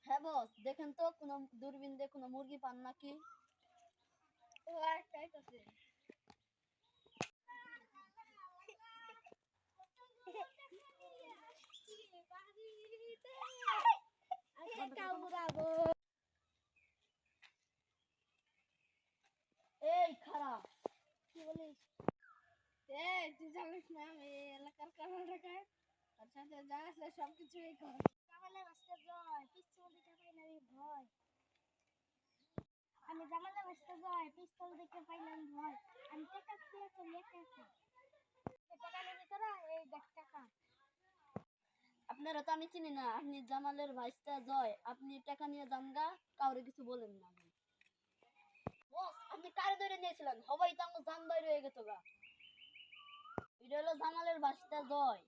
হ্যাঁ বস, দেখেন তো কোন দূরবীন দিয়ে কোনো মুরগি পান নাকি? এই খারাপ, কি বলিস? তুই জানিস না আমি এই এলাকার কর্ণাটকায়, তার সাথে যা আছে সবকিছুই কর। জামালে বাঁচতে জয়, পিস্তল দিতে পাইলাম ভয়। আমি জামালে বাঁচতে জয়, পিস্তল দিতে পাইলাম ভয়। আমি টাকা দিয়ে চলি একা একা। টাকা নিবি তোরা? এই দেখ টাকা। আপনারা তো আমি চিনি না, আপনি জামালের ভাইস্তা জয়, আপনি টাকা নিয়ে যান গা, কাউরে কিছু বলেন না। বস, আপনি কারে ধরে নিয়েছিলেন? সবাই তো আমার জান বাইরে হয়ে গেছে গা। এটা হলো জামালের ভাইস্তা জয়।